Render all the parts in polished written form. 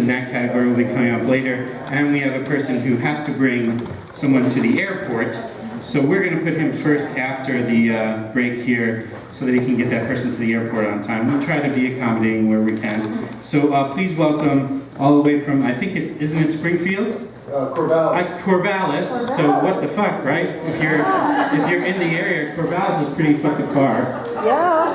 in that category will be coming up later. And we have a person who has to bring someone to the airport. So we're going to put him first after the break here so that he can get that person to the airport on time. We'll try to be accommodating where we can. So please welcome all the way from, I think isn't it Springfield? Corvallis. Corvallis. So what the fuck, right? If you're in the area, Corvallis is pretty fucking far. Yeah.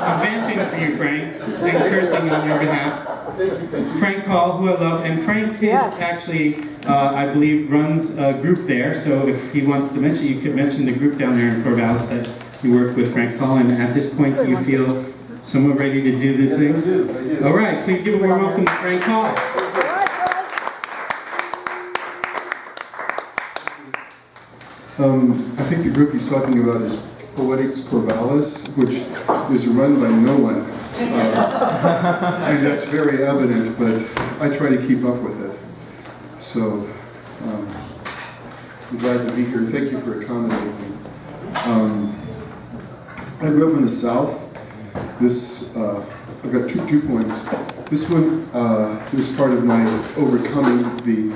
I'm vamping for you, Frank, and cursing on your behalf. Thank you. Frank Hall, who I love, and Frank is actually, I believe, runs a group there. So if he wants to mention, you could mention the group down there in Corvallis that you work with, Frank Hall. And at this point, do you feel somewhat ready to do the thing? Yes, I do. All right, please give a warm welcome to Frank Hall. I think the group he's talking about is Poetics Corvallis, which is run by no one. And that's very evident, but I try to keep up with it. So I'm glad to be here. Thank you for accommodating me. I grew up in the South. I've got two points. This one is part of my overcoming the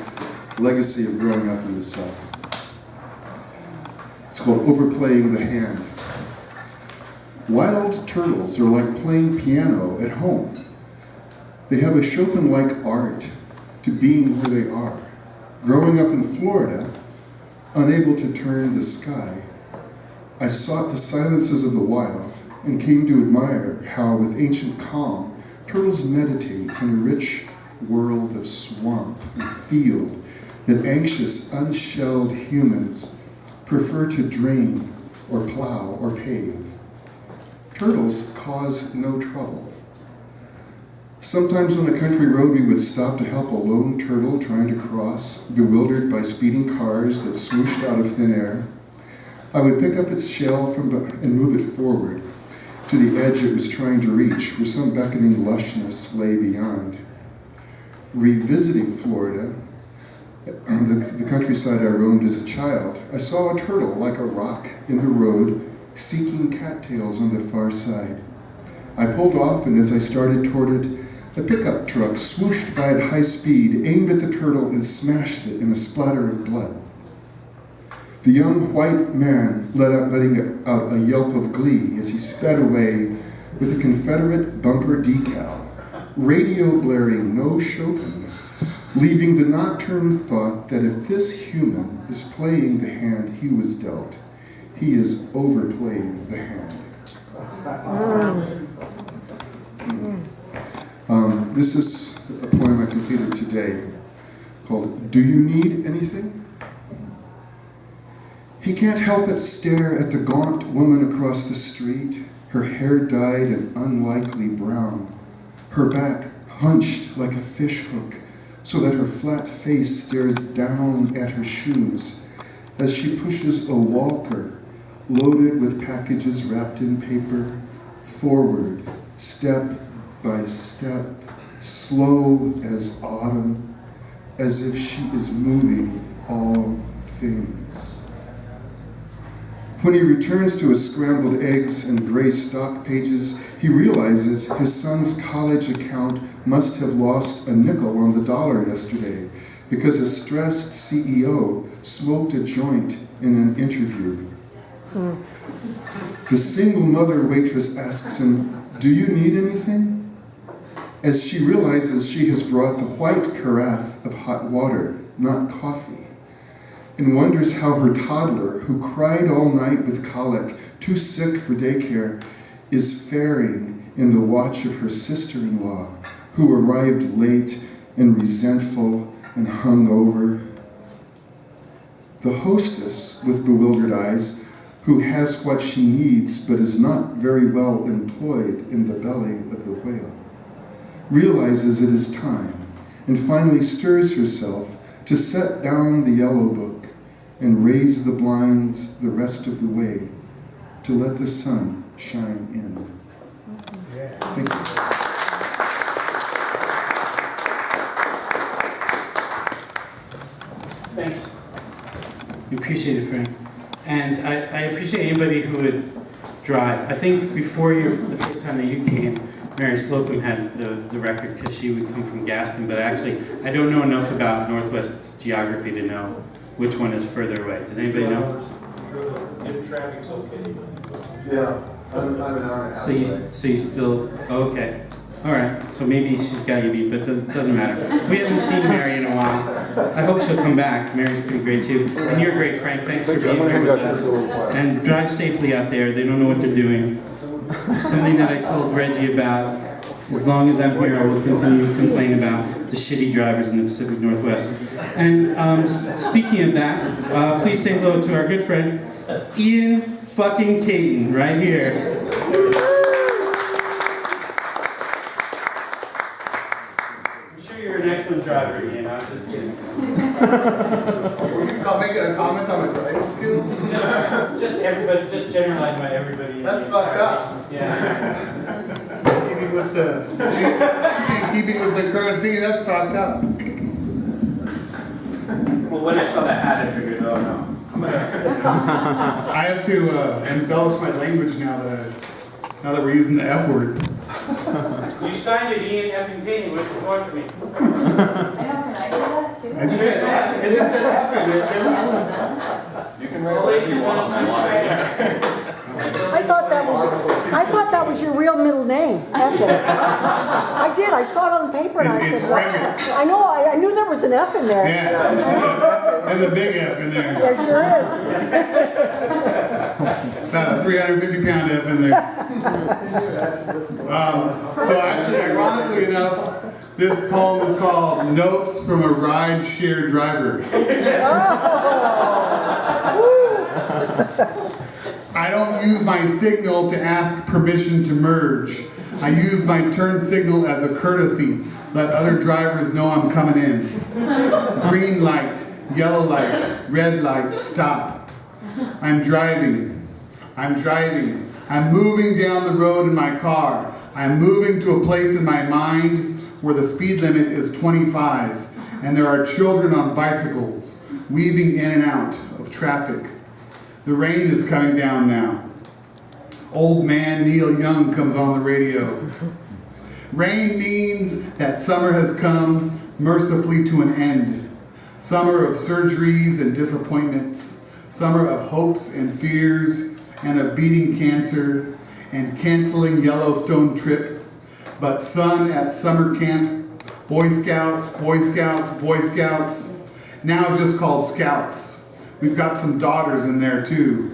legacy of growing up in the South. It's called Overplaying the Hand. Wild turtles are like playing piano at home. They have a Chopin-like art to being where they are. Growing up in Florida, unable to turn the sky, I sought the silences of the wild and came to admire how, with ancient calm, turtles meditate in a rich world of swamp and field that anxious, unshelled humans prefer to drain or plow or pave. Turtles cause no trouble. Sometimes on a country road we would stop to help a lone turtle trying to cross, bewildered by speeding cars that swooshed out of thin air. I would pick up its shell and move it forward to the edge it was trying to reach, where some beckoning lushness lay beyond. Revisiting Florida, the countryside I roamed as a child, I saw a turtle like a rock in the road, seeking cattails on the far side. I pulled off, and as I started toward it, a pickup truck swooshed by at high speed, aimed at the turtle, and smashed it in a splatter of blood. The young white man letting out a yelp of glee as he sped away with a Confederate bumper decal, radio blaring no Chopin, leaving the nocturne thought that if this human is playing the hand he was dealt, he is overplaying the hand. This is a poem I completed today called Do You Need Anything? He can't help but stare at the gaunt woman across the street, her hair dyed an unlikely brown, her back hunched like a fish hook so that her flat face stares down at her shoes as she pushes a walker loaded with packages wrapped in paper, forward, step by step, slow as autumn, as if she is moving all things. When he returns to his scrambled eggs and gray stock pages, he realizes his son's college account must have lost a nickel on the dollar yesterday because a stressed CEO smoked a joint in an interview. The single mother waitress asks him, "Do you need anything?" As she realizes she has brought the white carafe of hot water, not coffee, and wonders how her toddler, who cried all night with colic, too sick for daycare, is faring in the watch of her sister-in-law, who arrived late and resentful and hungover. The hostess, with bewildered eyes, who has what she needs but is not very well employed in the belly of the whale, realizes it is time and finally stirs herself to set down the yellow book and raise the blinds the rest of the way to let the sun shine in. Thank you. Thanks. We appreciate it, Frank. And I appreciate anybody who would drive. I think before the first time that you came, Mary Slocum had the record because she would come from Gaston, but actually I don't know enough about Northwest geography to know which one is further away. Does anybody know? If traffic's okay. Yeah, I'm an hour and a half So you still, oh, okay. All right, so maybe she's got you beat, but it doesn't matter. We haven't seen Mary in a while. I hope she'll come back. Mary's pretty great too. And you're great, Frank. Thanks for being here with us. And drive safely out there. They don't know what they're doing. Something that I told Reggie about. As long as I'm here, I will continue to complain about the shitty drivers in the Pacific Northwest. And speaking of that, please say hello to our good friend, Ian fucking Caton, right here. I'm sure you're an excellent driver, Ian. I'm just kidding. Were you making a comment on my driving skills? Just everybody, just generalize by everybody. That's fucked up. Yeah. Keeping with the current thing, that's fucked up. Well, when I saw that hat, I figured, oh no. I have to embellish my language now that we're using the F word. You signed it, Ian effing Caton. What do you want from me? I know, can I do that too? I just said F. It just said F in it. You can Well, ladies, I thought that was your real middle name. That's it. I did. I saw it on the paper and I It's said, wow. Frank. I know. I knew there was an F in there. Yeah, there's a big F in there. There sure is. About a 350-pound F in there. So actually, ironically enough, this poem is called Notes from a Ride-Share Driver. I don't use my signal to ask permission to merge. I use my turn signal as a courtesy. Let other drivers know I'm coming in. Green light, yellow light, red light, stop. I'm driving. I'm driving. I'm moving down the road in my car. I'm moving to a place in my mind where the speed limit is 25 and there are children on bicycles weaving in and out of traffic. The rain is coming down now. Old man Neil Young comes on the radio. Rain means that summer has come mercifully to an end. Summer of surgeries and disappointments. Summer of hopes and fears and of beating cancer and canceling Yellowstone trip. But sun at summer camp, Boy Scouts, Boy Scouts, Boy Scouts, now just called Scouts. We've got some daughters in there too.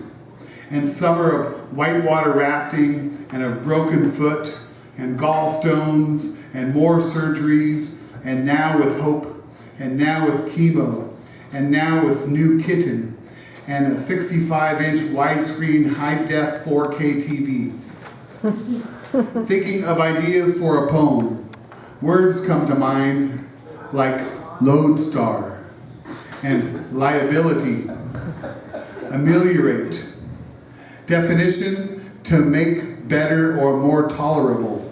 And summer of whitewater rafting and of broken foot and gallstones and more surgeries and now with hope and now with chemo and now with new kitten and a 65-inch widescreen high-def 4K TV. Thinking of ideas for a poem. Words come to mind like lodestar and liability, ameliorate. Definition, to make better or more tolerable.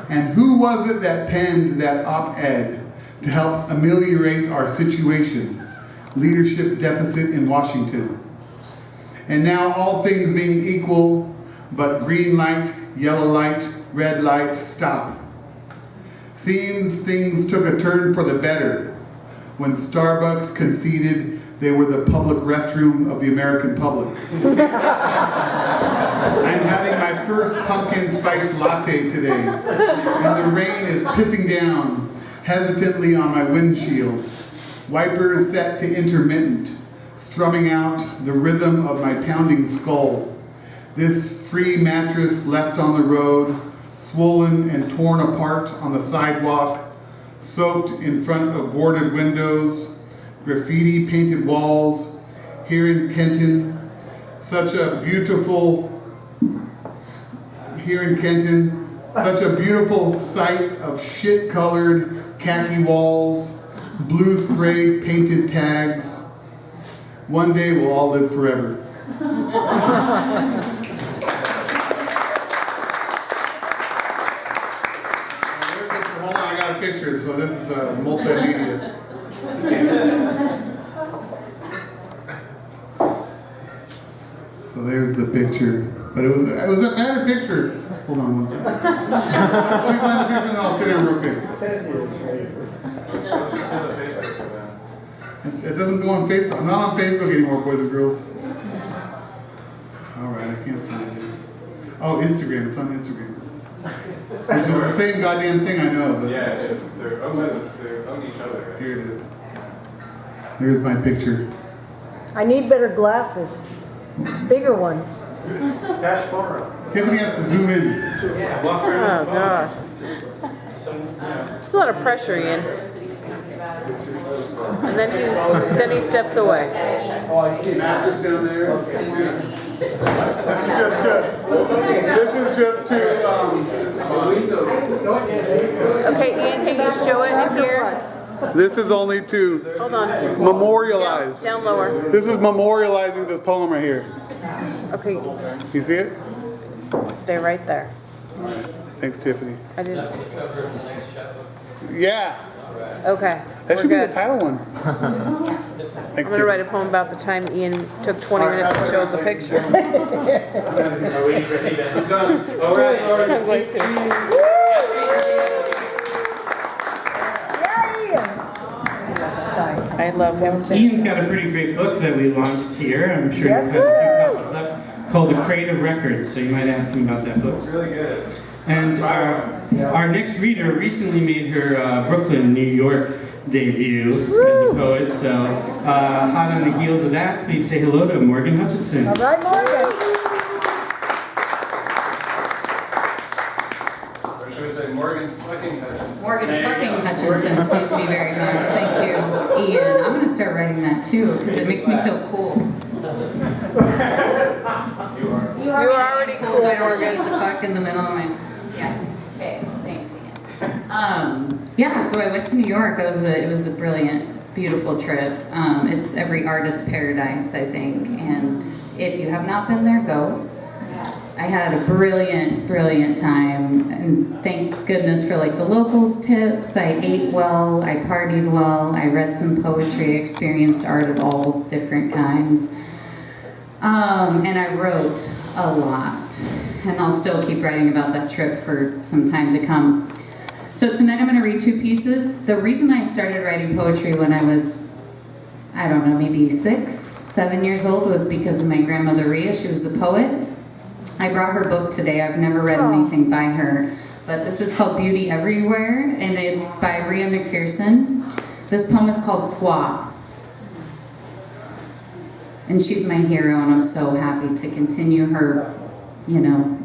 And who was it that penned that op-ed to help ameliorate our situation? Leadership deficit in Washington. And now all things being equal, but green light, yellow light, red light, stop. Seems things took a turn for the better when Starbucks conceded they were the public restroom of the American public. I'm having my first pumpkin spice latte today, and the rain is pissing down hesitantly on my windshield. Wipers set to intermittent, strumming out the rhythm of my pounding skull. This free mattress left on the road, swollen and torn apart on the sidewalk, soaked in front of boarded windows, graffiti painted walls, here in Kenton, such a beautiful sight of shit-colored khaki walls, blue sprayed painted tags. One day we'll all live forever. Hold on, I got a picture, so this is multimedia. So there's the picture. But it was a better picture. Hold on one second. Let me find the picture and then I'll sit down real quick. It doesn't go on Facebook. I'm not on Facebook anymore, boys and girls. Alright, I can't find it. Oh, Instagram. It's on Instagram. Which is the same goddamn thing, I know. But Yeah, it is. They're on each other. here it is. There's my picture. I need better glasses, bigger ones. Dash forward. Tiffany has to zoom in. Yeah. Walk around. Oh gosh, it's a lot of pressure, Ian. And then he steps away. Oh, I see mattress down there. This is just to Okay, Ian, can you show it in here? this is only to Hold on. memorialize. Down lower. This is memorializing this poem right here. Okay, You see it? stay right there. Thanks, Tiffany. I didn't. Yeah, Okay. that we're should be the good. title one. I'm Thanks, gonna write Tiffany. a poem about the time Ian took 20 minutes to show us a picture. Are we ready to? I'm done. All right. I'm going to. I love him too. Ian's got a pretty great book that we launched here. I'm sure he Yes, has a few copies left, called The Creative Records, so you might ask him about that book. It's really good. And our next reader recently made her Brooklyn, New York debut as a poet, so hot on the heels of that, please say hello to Morgan Hutchinson. All right, Morgan. Or should we say Morgan fucking Hutchinson? Morgan fucking Hutchinson, excuse me very much. Thank you, Ian. I'm gonna start writing that too, because it makes me feel cool. You are. You are already cool, cool, so I don't Morgan. leave the fuck in the middle of my. Yeah. Okay. Thanks, Ian. Yeah. So I went to New York. It was a brilliant, beautiful trip. It's every artist's paradise, I think. And if you have not been there, go. I had a brilliant, brilliant time, and thank goodness for like the locals tips. I ate well, I partied well, I read some poetry, experienced art of all different kinds. And I wrote a lot, and I'll still keep writing about that trip for some time to come. So tonight I'm going to read two pieces. The reason I started writing poetry when I was, I don't know, maybe 6, 7 years old was because of my grandmother Rhea. She was a poet. I brought her book today. I've never read anything by her, but this is called Beauty Everywhere, and it's by Rhea McPherson. This poem is called Squaw. And she's my hero, and I'm so happy to continue her,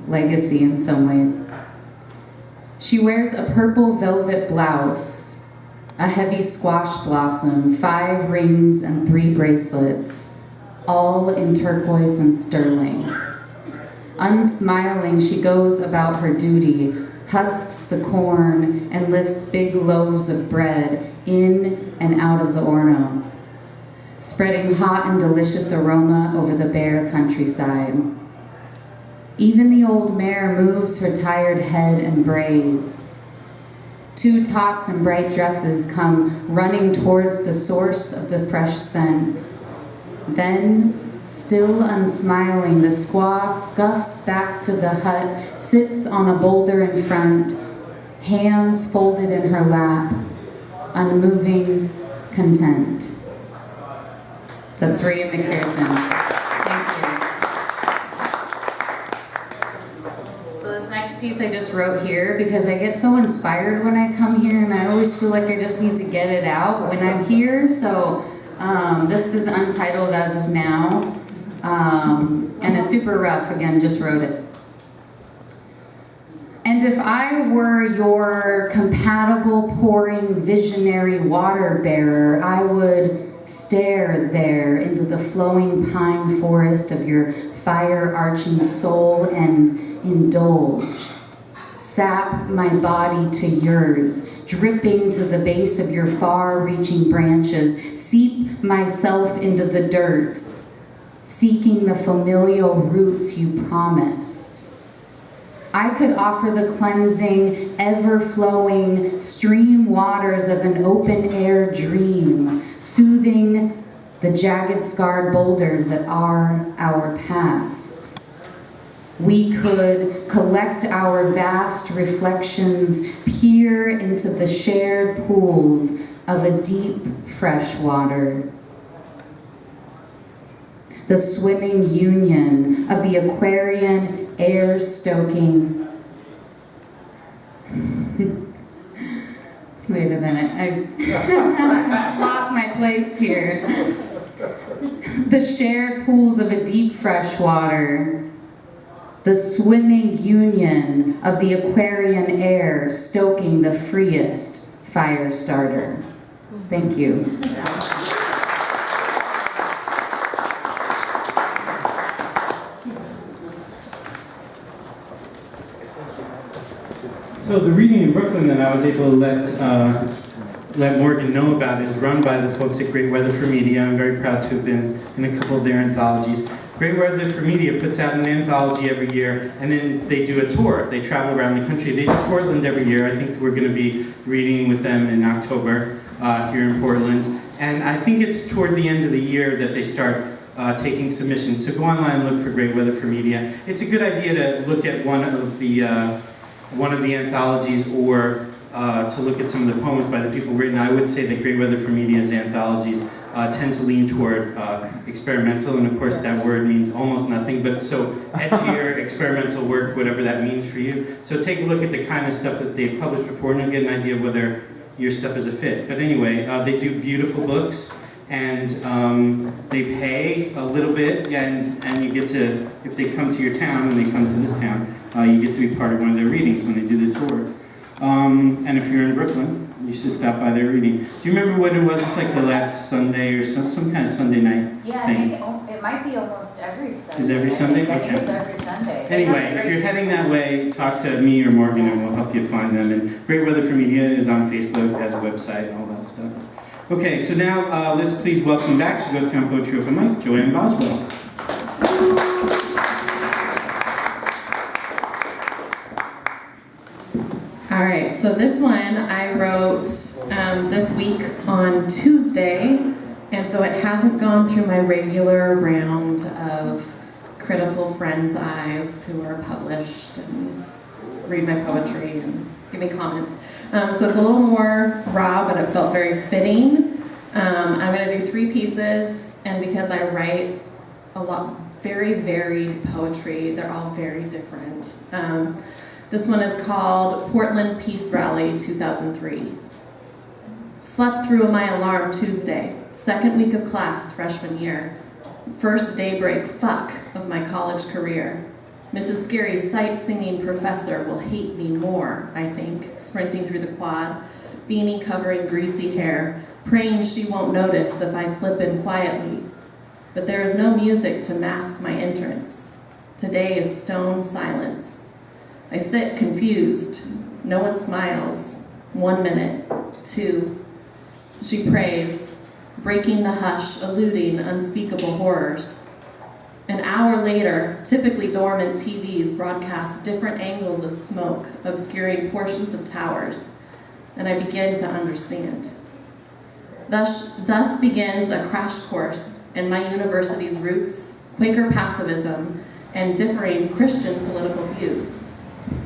legacy in some ways. She wears a purple velvet blouse, a heavy squash blossom, 5 rings and 3 bracelets, all in turquoise and sterling. Unsmiling, she goes about her duty, husks the corn, and lifts big loaves of bread in and out of the Orno, spreading hot and delicious aroma over the bare countryside. Even the old mare moves her tired head and brays. 2 tots in bright dresses come running towards the source of the fresh scent. Then, still unsmiling, the squaw scuffs back to the hut, sits on a boulder in front, hands folded in her lap, unmoving, content. That's Rhea McPherson. Thank you. So this next piece I just wrote here because I get so inspired when I come here, and I always feel like I just need to get it out when I'm here. So this is untitled as of now. And it's super rough, again, just wrote it. And if I were your compatible, pouring, visionary water bearer, I would stare there into the flowing pine forest of your fire-arching soul and indulge. Sap my body to yours, dripping to the base of your far-reaching branches, seep myself into the dirt, seeking the familial roots you promised. I could offer the cleansing, ever-flowing stream waters of an open-air dream, soothing the jagged, scarred boulders that are our past. We could collect our vast reflections, peer into the shared pools of a deep fresh water. The swimming union of the Aquarian air stoking. Wait a minute, I lost my place here. The shared pools of a deep fresh water. The swimming union of the Aquarian air stoking the freest fire starter. Thank you. So the reading in Brooklyn that I was able to let Morgan know about is run by the folks at Great Weather for Media. I'm very proud to have been in a couple of their anthologies. Great Weather for Media puts out an anthology every year, and then they do a tour. They travel around the country. They do Portland every year. I think we're going to be reading with them in October here in Portland. And I think it's toward the end of the year that they start taking submissions. So go online and look for Great Weather for Media. It's a good idea to look at one of the anthologies, or to look at some of the poems by the people written. I would say that Great Weather for Media's anthologies tend to lean toward experimental, and of course that word means almost nothing, but so edgier experimental work, whatever that means for you. So take a look at the kind of stuff that they've published before, and you'll get an idea of whether your stuff is a fit. But anyway, they do beautiful books, and they pay a little bit, and you get to, if they come to your town, and they come to this town, you get to be part of one of their readings when they do the tour. And if you're in Brooklyn, you should stop by their reading. Do you remember when it was? It's like the last Sunday or some kind of Sunday night Yeah, thing. I think it might be almost every Sunday. Is it every Sunday? I think Okay. it's every Sunday. Anyway, if you're heading that way, talk to me or Morgan and we'll help you find them. And Great Weather for Media is on Facebook, has a website and all that stuff. Okay, so now let's please welcome back to Ghost Town Poetry Open Mic, Joanne Boswell. All right, so this one I wrote this week on Tuesday, and so it hasn't gone through my regular round of critical friends' eyes who are published and read my poetry and give me comments. So it's a little more raw, but it felt very fitting. I'm going to do 3 pieces, and because I write a lot, very varied poetry, they're all very different. This one is called Portland Peace Rally 2003. Slept through my alarm Tuesday, second week of class freshman year. First daybreak fuck of my college career. Mrs. Scary's sight-singing professor will hate me more, I think, sprinting through the quad, beanie covering greasy hair, praying she won't notice if I slip in quietly. But there is no music to mask my entrance. Today is stone silence. I sit confused. No one smiles. 1 minute, 2. She prays, breaking the hush, eluding unspeakable horrors. An hour later, typically dormant TVs broadcast different angles of smoke, obscuring portions of towers, and I begin to understand. Thus begins a crash course in my university's roots, Quaker pacifism, and differing Christian political views.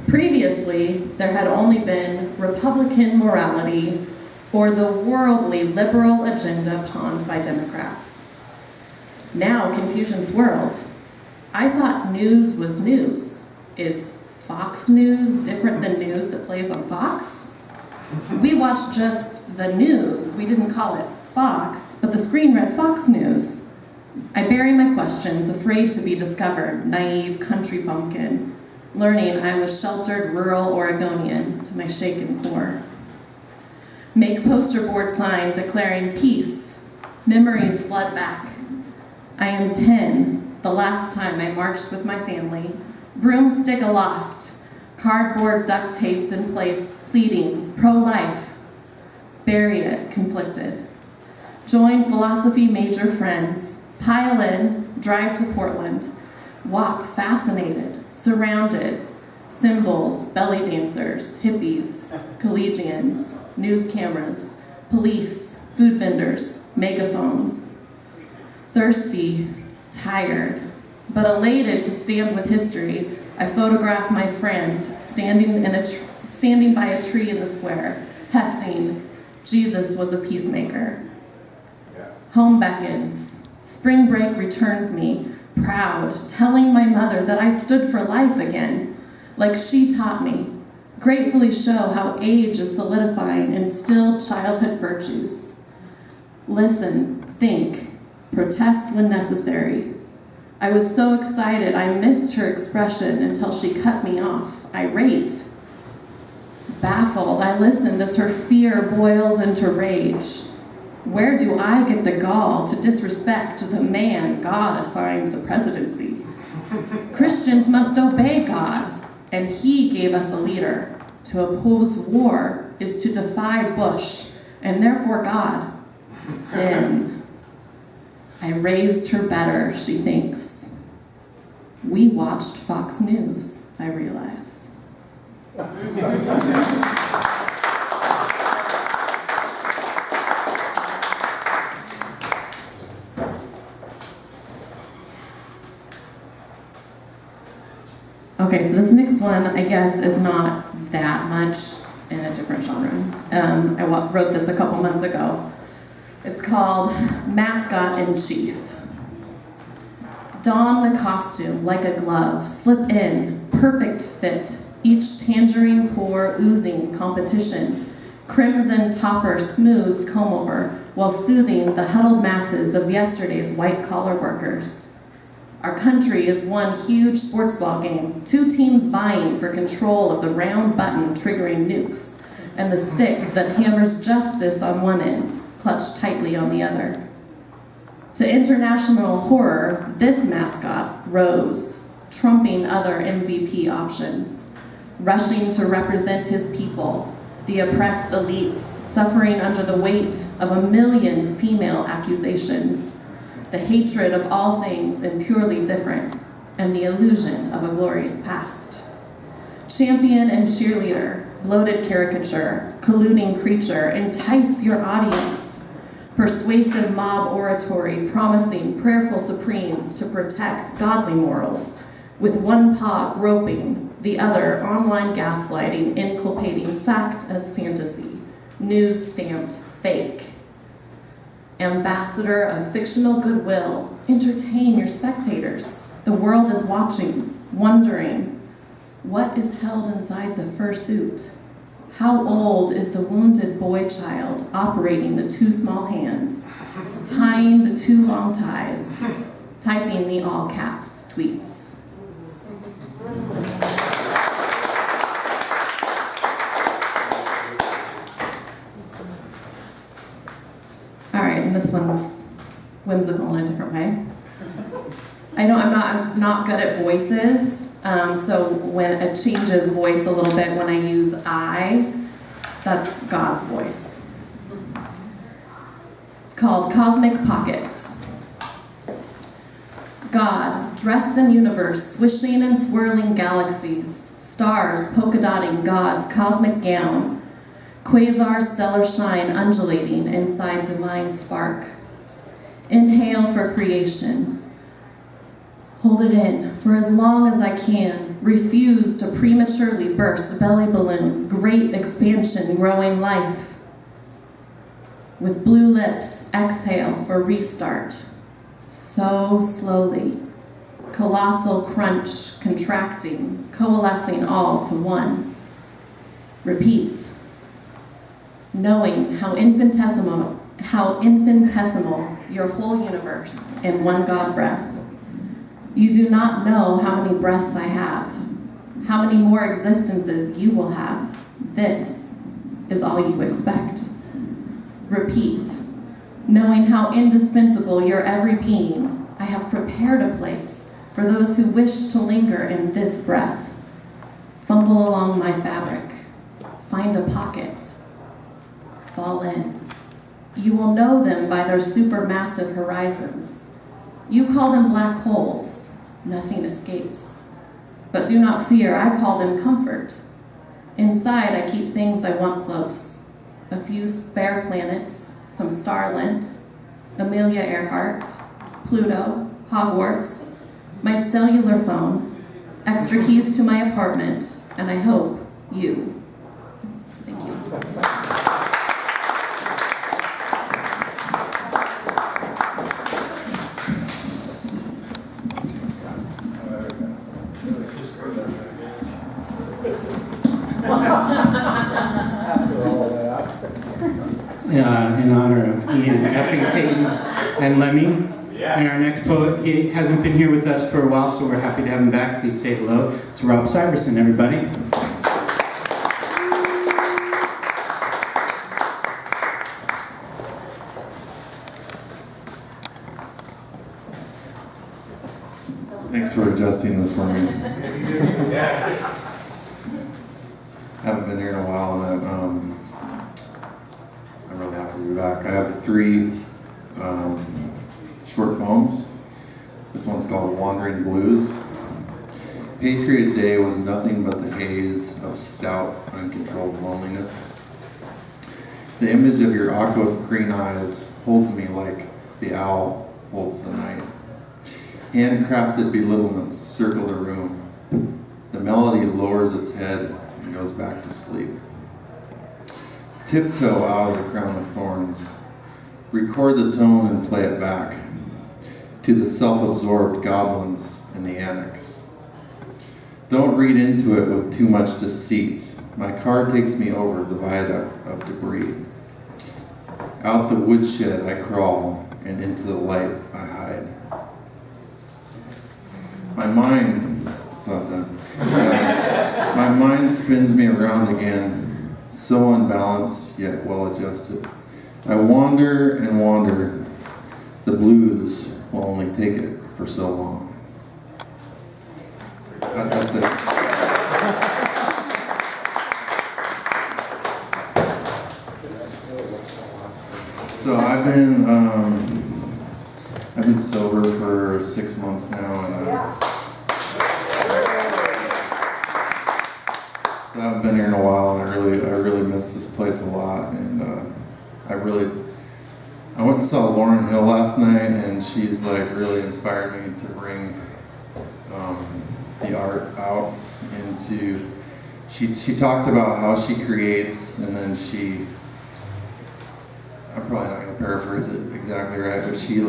Previously, there had only been Republican morality or the worldly liberal agenda pawned by Democrats. Now confusion swirled. I thought news was news. Is Fox News different than news that plays on Fox? We watched just the news. We didn't call it Fox, but the screen read Fox News. I bury my questions, afraid to be discovered, naive country bumpkin, learning I was sheltered rural Oregonian to my shaken core. Make poster board sign declaring peace. Memories flood back. I am 10, the last time I marched with my family, broomstick aloft, cardboard duct taped in place, pleading, pro-life. Bury it, conflicted. Join philosophy major friends, pile in, drive to Portland, walk fascinated, surrounded, symbols, belly dancers, hippies, collegians, news cameras, police, food vendors, megaphones. Thirsty, tired, but elated to stand with history, I photographed my friend standing by a tree in the square, hefting, "Jesus was a peacemaker." Home beckons. Spring break returns me, proud, telling my mother that I stood for life again, like she taught me. Gratefully show how age is solidifying instilled childhood virtues. Listen, think, protest when necessary. I was so excited I missed her expression until she cut me off, irate. Baffled, I listened as her fear boils into rage. Where do I get the gall to disrespect the man God assigned the presidency? Christians must obey God, and he gave us a leader. To oppose war is to defy Bush, and therefore God. Sin. I raised her better, she thinks. We watched Fox News, I realize. Okay, so this next one, I guess, is not that much in a different genre. I wrote this a couple months ago. It's called Mascot in Chief. Don the costume like a glove, slip in, perfect fit, each tangerine pore oozing competition, crimson topper smooths comb over while soothing the huddled masses of yesterday's white-collar workers. Our country is one huge sports ball game, two teams vying for control of the round button triggering nukes, and the stick that hammers justice on one end, clutched tightly on the other. To international horror, this mascot rose, trumping other MVP options, rushing to represent his people, the oppressed elites, suffering under the weight of 1 million female accusations, the hatred of all things impurely different, and the illusion of a glorious past. Champion and cheerleader, bloated caricature, colluding creature, entice your audience. Persuasive mob oratory promising prayerful supremes to protect godly morals, with one paw groping, the other online gaslighting, inculpating fact as fantasy, news stamped fake. Ambassador of fictional goodwill, entertain your spectators. The world is watching, wondering, what is held inside the fursuit? How old is the wounded boy child operating the two small hands, tying the two long ties, typing the all caps tweets? All right, and this one's whimsical in a different way. I'm not good at voices. So when it changes voice a little bit when I use I, that's God's voice. It's called Cosmic Pockets. God, dressed in universe, swishing and swirling galaxies, stars polka dotting God's cosmic gown, quasar stellar shine undulating inside divine spark. Inhale for creation. Hold it in for as long as I can. Refuse to prematurely burst belly balloon, great expansion, growing life. With blue lips, exhale for restart. So slowly, colossal crunch, contracting, coalescing all to one. Repeat. Knowing how infinitesimal your whole universe in one God breath. You do not know how many breaths I have, how many more existences you will have. This is all you expect. Repeat, knowing how indispensable your every being, I have prepared a place for those who wish to linger in this breath. Fumble along my fabric, find a pocket, fall in. You will know them by their supermassive horizons. You call them black holes, nothing escapes. But do not fear, I call them comfort. Inside, I keep things I want close. A few spare planets, some starlint, Amelia Earhart, Pluto, Hogwarts, my cellular phone, extra keys to my apartment, and I hope you. Thank you. In honor of Ian, Effing Caden, and Lemmy. And our next poet, he hasn't been here with us for a while, so we're happy to have him back. Please say hello to Rob Syverson, everybody. Thanks for adjusting this for me. Haven't been here in a while, and I'm really happy to be back. I have 3 short poems. This one's called Wandering Blues. Patriot Day was nothing but the haze of stout, uncontrolled loneliness. The image of your aqua green eyes holds me like the owl holds the night. Handcrafted belittlements circle the room. The melody lowers its head and goes back to sleep. Tiptoe out of the crown of thorns. Record the tone and play it back to the self-absorbed goblins in the annex. Don't read into it with too much deceit. My car takes me over the viaduct of debris. Out the woodshed I crawl, and into the light I hide. My mind, it's not done. My mind spins me around again, so unbalanced yet well-adjusted. I wander and wander. The blues will only take it for so long. That's it. So I've been sober for 6 months now, and so I haven't been here in a while, and I really miss this place a lot, and I went and saw Lauryn Hill last night, and she's like really inspired me to bring the art out into. She talked about how she creates, and then I'm probably not going to paraphrase it exactly right, but she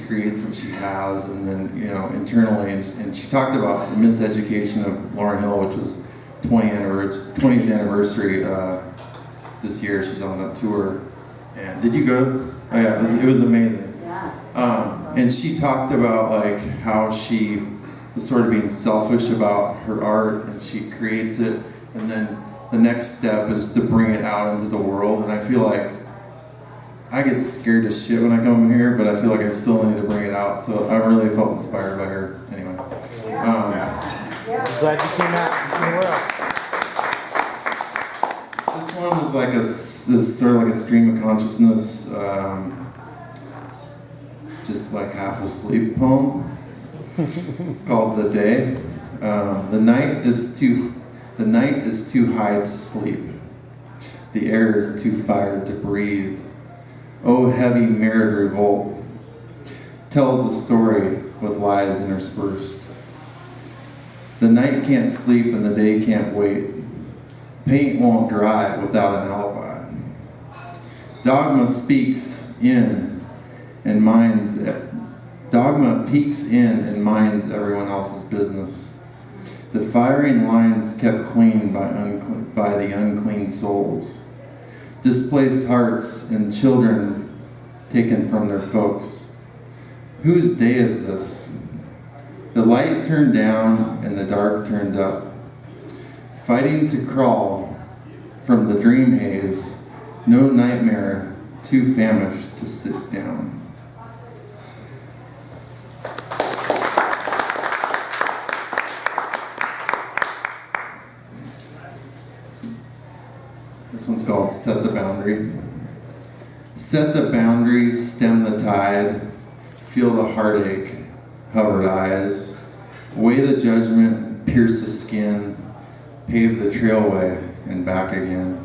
creates what she has, and then internally, and she talked about the miseducation of Lauryn Hill, which was 20th anniversary this year. She's on that tour. And did you go? Oh yeah, it was amazing. Yeah. And she talked about like how she was sort of being selfish about her art, and she creates it, and then the next step is to bring it out into the world. And I feel like I get scared as shit when I come here, but I feel like I still need to bring it out. So I really felt inspired by her. Anyway. Glad you came out in the world. This one was like this sort of like a stream of consciousness, just like half asleep poem. It's called The Day. The night is too high to sleep. The air is too fired to breathe. Oh, heavy mirrored revolt tells a story with lies interspersed. The night can't sleep and the day can't wait. Paint won't dry without an alibi. Dogma peeks in and minds everyone else's business. The firing lines kept clean by the unclean souls. Displaced hearts and children taken from their folks. Whose day is this? The light turned down and the dark turned up. Fighting to crawl from the dream haze, no nightmare, too famished to sit down. This one's called Set the Boundary. Set the boundaries, stem the tide, feel the heartache, hovered eyes, weigh the judgment, pierce the skin, pave the trailway and back again.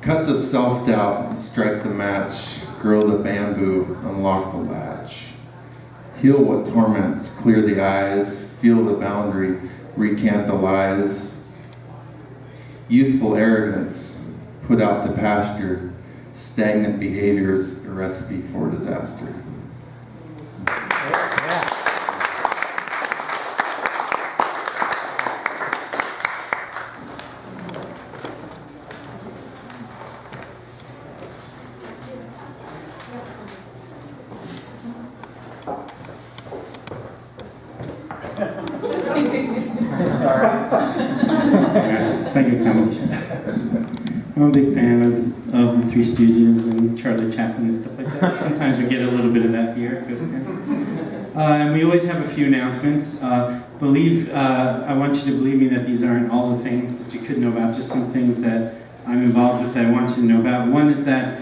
Cut the self-doubt, strike the match, grow the bamboo, unlock the latch. Heal what torments, clear the eyes, feel the boundary, recant the lies. Youthful arrogance, put out to pasture. Stagnant behaviors, a recipe for disaster. It's like a combination. I'm a big fan of the Three Stooges and Charlie Chaplin and stuff like that. Sometimes we get a little bit of that here at Coast and we always have a few announcements. I want you to believe me that these aren't all the things that you could know about, just some things that I'm involved with that I want you to know about. One is that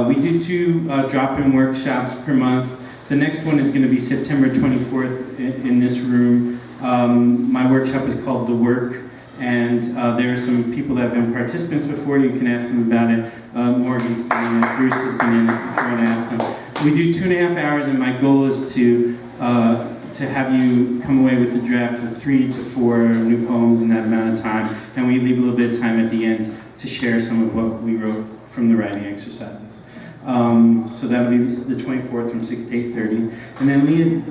we do 2 drop-in workshops per month. The next one is going to be September 24th in this room. My workshop is called The Work. And there are some people that have been participants before. You can ask them about it. Morgan's been in it. Bruce has been in it if you want to ask them. We do 2.5 hours, and my goal is to have you come away with the draft of 3 to 4 new poems in that amount of time. And we leave a little bit of time at the end to share some of what we wrote from the writing exercises. So that'll be the 24th from 6 to 8:30. And then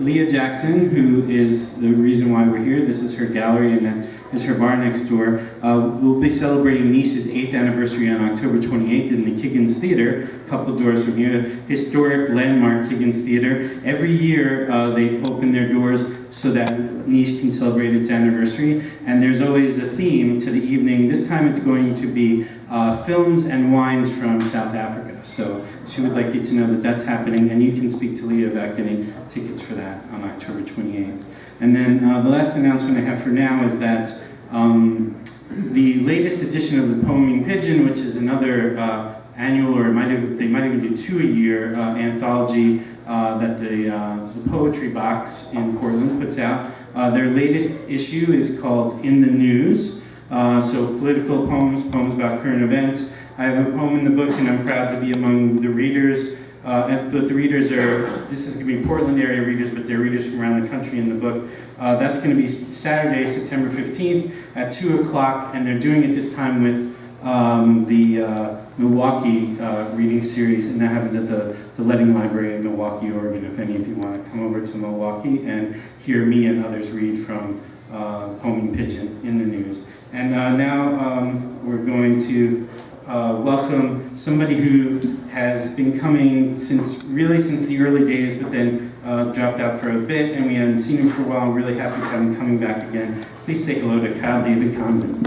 Leah Jackson, who is the reason why we're here. This is her gallery, and that is her bar next door. We'll be celebrating Niche's 8th anniversary on October 28th in the Kiggins Theater, a couple doors from here. Historic landmark Kiggins Theater. Every year they open their doors so that Niche can celebrate its anniversary. And there's always a theme to the evening. This time it's going to be films and wines from South Africa. So she would like you to know that that's happening, and you can speak to Leah about getting tickets for that on October 28th. And then the last announcement I have for now is that the latest edition of the Poeming Pigeon, which is another annual, or they might even do 2 a year, anthology that the Poetry Box in Portland puts out. Their latest issue is called In the News. So political poems about current events. I have a poem in the book, and I'm proud to be among the readers. But the readers this is going to be Portland area readers, but they're readers from around the country in the book. That's going to be Saturday, September 15th at 2 o'clock, and they're doing it this time with the Milwaukee reading series, and that happens at the Letting Library in Milwaukee, Oregon, if any of you want to come over to Milwaukee and hear me and others read from Poeming Pigeon in the News. And now we're going to welcome somebody who has been coming since the early days, but then dropped out for a bit, and we hadn't seen him for a while. Really happy to have him coming back again. Please say hello to Kyle David Condon.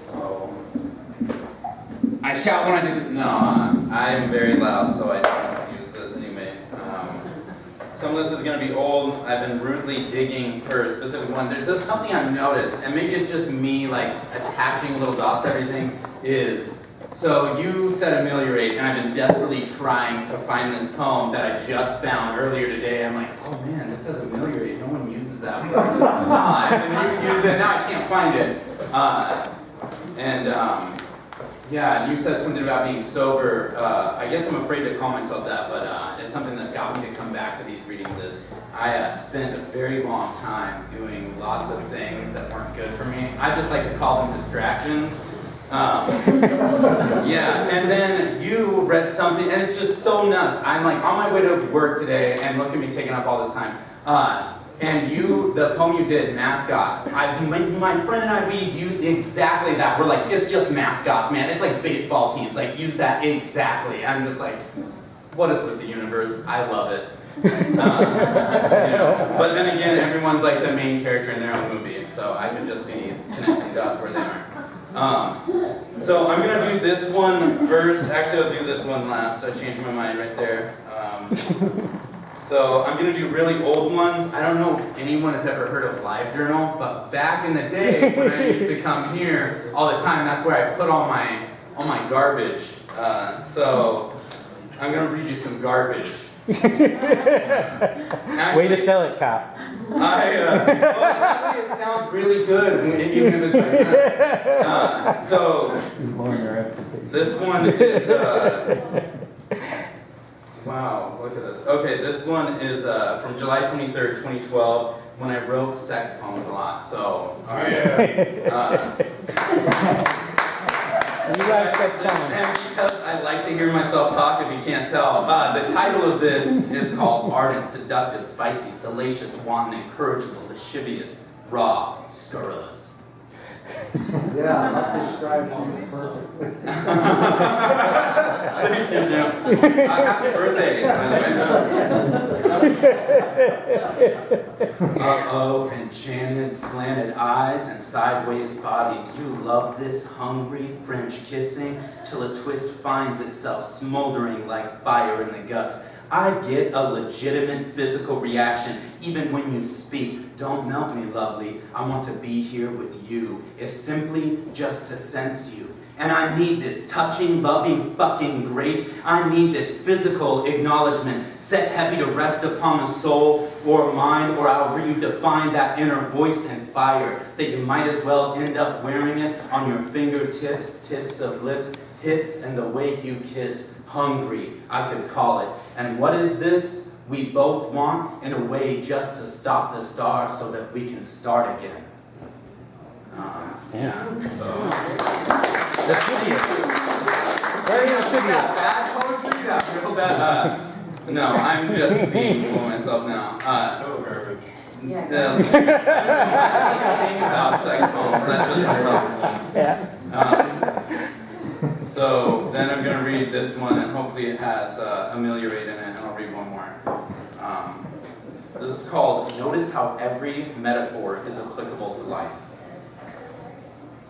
So, I shout when I do the, no, I'm very loud, so I don't use this anyway. Some of this is going to be old. I've been rudely digging for a specific one. There's just something I've noticed, and maybe it's just me like attaching little dots to everything, is, so you said ameliorate, and I've been desperately trying to find this poem that I just found earlier today. I'm like, oh man, this says ameliorate. No one uses that word. And then you use it, now I can't find it. Yeah, you said something about being sober. I guess I'm afraid to call myself that, but it's something that's got me to come back to these readings. Is I spent a very long time doing lots of things that weren't good for me. I just like to call them distractions. Yeah, and then you read something, and it's just so nuts. I'm like on my way to work today, and look at me taking up all this time. And the poem you did, Mascot, my friend and I, we used exactly that. We're like, it's just mascots, man. It's like baseball teams. Like, use that exactly. I'm just like, what is with the universe? I love it. But then again, everyone's like the main character in their own movie, so I could just be connecting dots where they aren't. So I'm gonna do this one first. Actually, I'll do this one last. I changed my mind right there. So I'm going to do really old ones. I don't know if anyone has ever heard of LiveJournal, but back in the day when I used to come here all the time, that's where I put all my garbage. So I'm going to read you some garbage. Actually, way to sell it, Cap. It sounds really good, even if it's like that. So this one is... Wow, look at this. Okay, this one is from July 23rd, 2012, when I wrote sex poems a lot. So, all right. You like sex poems. And because I like to hear myself talk, if you can't tell, the title of this is called Ardent, Seductive, Spicy, Salacious, Wanton, Incorrigible, Lascivious, Raw, Scurrilous. Yeah, I've described you perfectly. Thank you, Jim. Happy birthday, by the way. Uh-oh, enchanted, slanted eyes and sideways bodies. You love this hungry French kissing till a twist finds itself smoldering like fire in the guts. I get a legitimate physical reaction even when you speak. Don't melt me, lovely. I want to be here with you, if simply just to sense you. And I need this touching, loving, fucking grace. I need this physical acknowledgement, set heavy to rest upon the soul or mind, or however you define that inner voice and fire, that you might as well end up wearing it on your fingertips, tips of lips, hips, and the way you kiss. Hungry, I could call it. And what is this we both want? In a way, just to stop the start so that we can start again. Yeah, so. Lascivious. Very lascivious. Bad poetry, that real bad. No, I'm just being fooling myself now. Total garbage. Yeah. I think about sex poems, that's just myself. So then I'm going to read this one, and hopefully it has ameliorate in it, and I'll read one more. This is called Notice How Every Metaphor is Applicable to Life.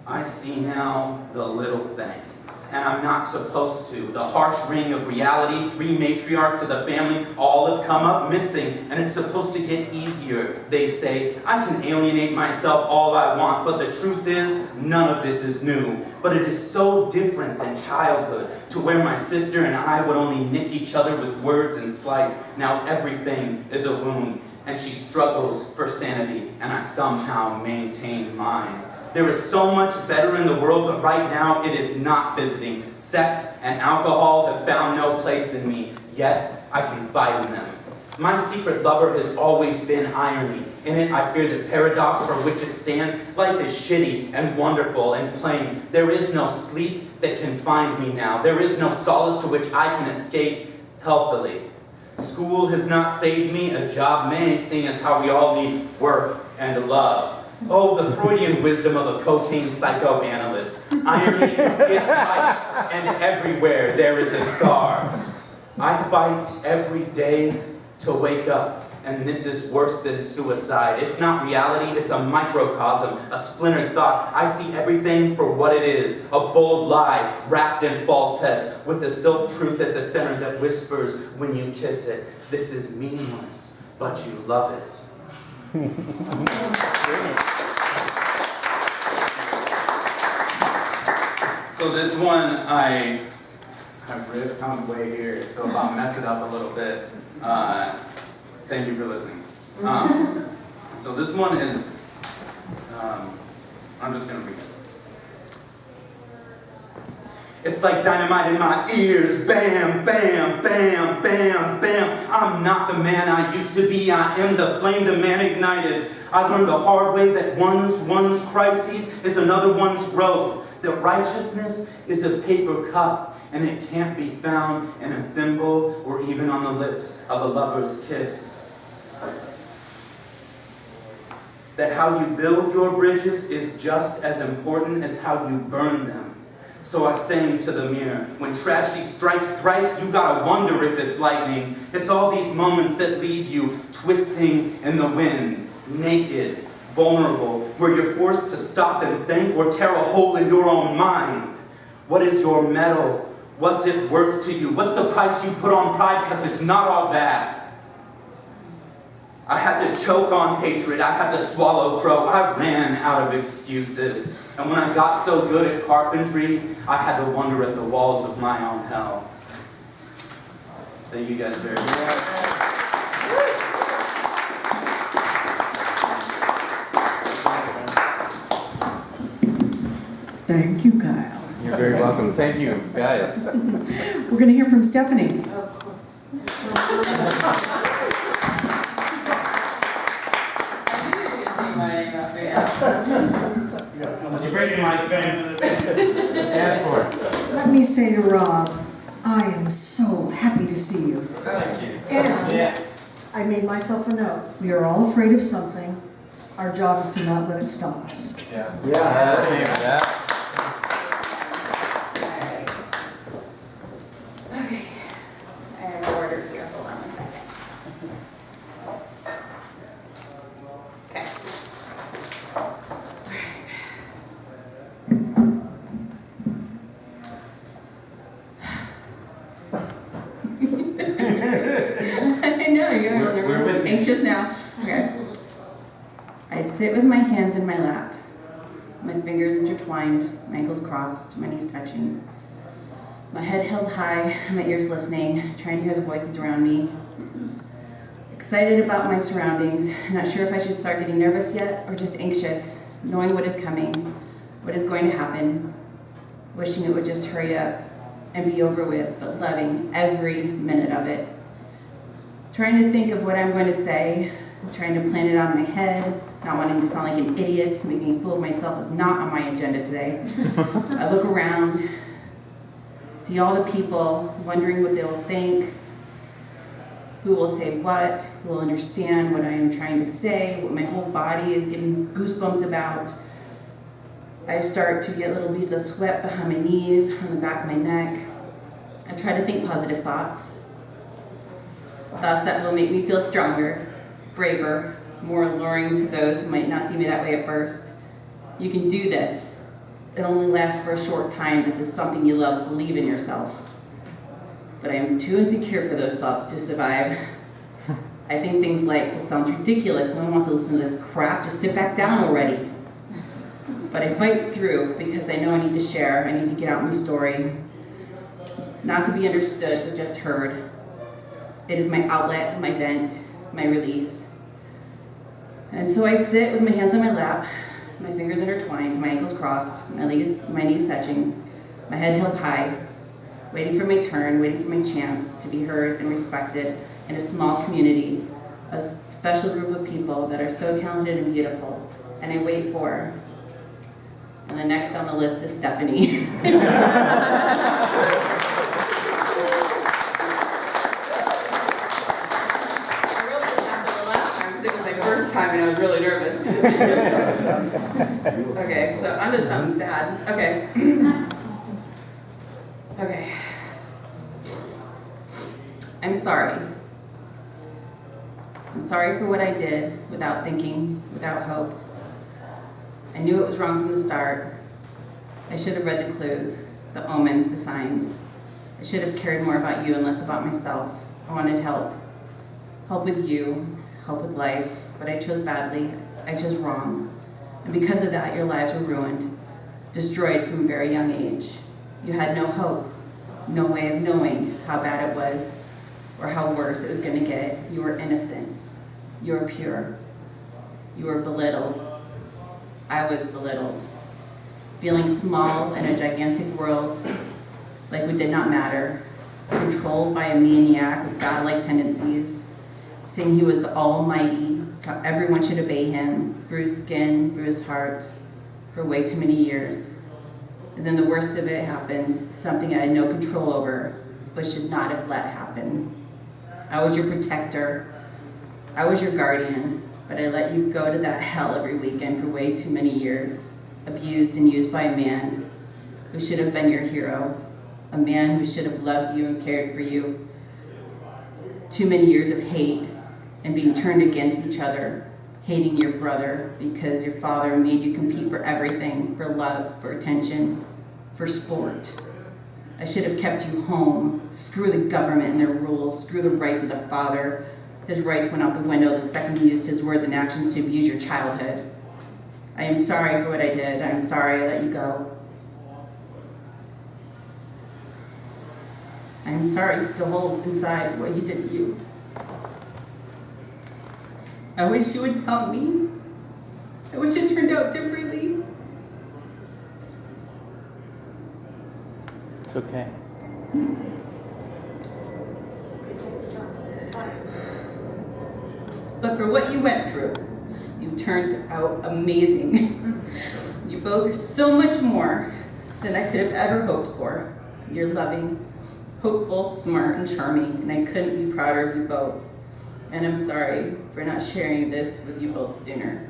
I see now the little things, and I'm not supposed to. The harsh ring of reality, 3 matriarchs of the family, all have come up missing, and it's supposed to get easier. They say, I can alienate myself all I want, but the truth is, none of this is new. But it is so different than childhood, to where my sister and I would only nick each other with words and slights. Now everything is a wound, and she struggles for sanity, and I somehow maintain mine. There is so much better in the world, but right now it is not visiting. Sex and alcohol have found no place in me, yet I confide in them. My secret lover has always been irony. In it, I fear the paradox for which it stands. Life is shitty and wonderful and plain. There is no sleep that can find me now. There is no solace to which I can escape healthily. School has not saved me. A job may, seeing as how we all need work and love. Oh, the Freudian wisdom of a cocaine psychoanalyst. Irony, it bites, and everywhere there is a scar. I fight every day to wake up, and this is worse than suicide. It's not reality, it's a microcosm, a splintered thought. I see everything for what it is, a bold lie wrapped in false heads, with a silk truth at the center that whispers when you kiss it. This is meaningless, but you love it. So this one, I ripped on the way here, so if I mess it up a little bit, thank you for listening. So this one is, I'm just going to read it. It's like dynamite in my ears, bam, bam, bam, bam, bam. I'm not the man I used to be, I am the flame the man ignited. I learned the hard way that one's crises is another one's growth. That righteousness is a paper cup, and it can't be found in a thimble or even on the lips of a lover's kiss. That how you build your bridges is just as important as how you burn them. So I sang to the mirror, when tragedy strikes thrice, you gotta wonder if it's lightning. It's all these moments that leave you twisting in the wind, naked, vulnerable, where you're forced to stop and think or tear a hole in your own mind. What is your metal? What's it worth to you? What's the price you put on pride? Because it's not all bad. I had to choke on hatred. I had to swallow crow. I ran out of excuses. And when I got so good at carpentry, I had to wonder at the walls of my own hell. Thank you guys very much. Thank you, Kyle. You're very welcome. Thank you, guys. We're going to hear from Stephanie. Of course. Would you bring your mic in? Stand for it. Let me say to Rob, I am so happy to see you. Thank you. And Yeah. I made myself a note. We are all afraid of something. Our job is to not let it stop us. Yeah. Yeah. Okay. I have order here. Hold on 1 second. Okay. I know, you're We're nervous, with you. anxious now. Okay. I sit with my hands in my lap, my fingers intertwined, my ankles crossed, my knees touching. My head held high, my ears listening, trying to hear the voices around me. Excited about my surroundings, not sure if I should start getting nervous yet or just anxious, knowing what is coming, what is going to happen, wishing it would just hurry up and be over with, but loving every minute of it. Trying to think of what I'm going to say, trying to plan it out in my head, not wanting to sound like an idiot, making a fool of myself is not on my agenda today. I look around, see all the people, wondering what they will think, who will say what, who will understand what I am trying to say, what my whole body is getting goosebumps about. I start to get little beads of sweat behind my knees, on the back of my neck. I try to think positive thoughts. Thoughts that will make me feel stronger, braver, more alluring to those who might not see me that way at first. You can do this. It only lasts for a short time. This is something you love. Believe in yourself. But I am too insecure for those thoughts to survive. I think things like, this sounds ridiculous. No one wants to listen to this crap. Just sit back down already. But I fight through because I know I need to share. I need to get out my story. Not to be understood, but just heard. It is my outlet, my vent, my release. And so I sit with my hands on my lap, my fingers intertwined, my ankles crossed, my knees touching, my head held high, waiting for my turn, waiting for my chance to be heard and respected in a small community, a special group of people that are so talented and beautiful. And I wait for, and the next on the list is Stephanie. Time and I was really nervous. Okay, so I'm just something sad. Okay. Okay. I'm sorry. I'm sorry for what I did without thinking, without hope. I knew it was wrong from the start. I should have read the clues, the omens, the signs. I should have cared more about you and less about myself. I wanted help. Help with you, help with life. But I chose badly, I chose wrong. And because of that, your lives were ruined, destroyed from a very young age. You had no hope, no way of knowing how bad it was or how worse it was gonna get. You were innocent, you were pure, you were belittled. I was belittled, feeling small in a gigantic world, like we did not matter, controlled by a maniac with godlike tendencies, saying he was the almighty, everyone should obey him, bruised skin, bruised hearts, for way too many years. And then the worst of it happened, something I had no control over, but should not have let happen. I was your protector, I was your guardian, but I let you go to that hell every weekend for way too many years, abused and used by a man who should have been your hero, a man who should have loved you and cared for you. Too many years of hate, and being turned against each other, hating your brother because your father made you compete for everything, for love, for attention, for sport. I should have kept you home. Screw the government and their rules, screw the rights of the father. His rights went out the window the second he used his words and actions to abuse your childhood. I am sorry for what I did. I am sorry I let you go. I am sorry to hold inside what he did to you. I wish you would tell me. I wish it turned out differently. It's okay. for what you went through. You turned out amazing. You both are so much more than I could have ever hoped for. You're loving, hopeful, smart, and charming, and I couldn't be prouder of you both. And I'm sorry for not sharing this with you both sooner.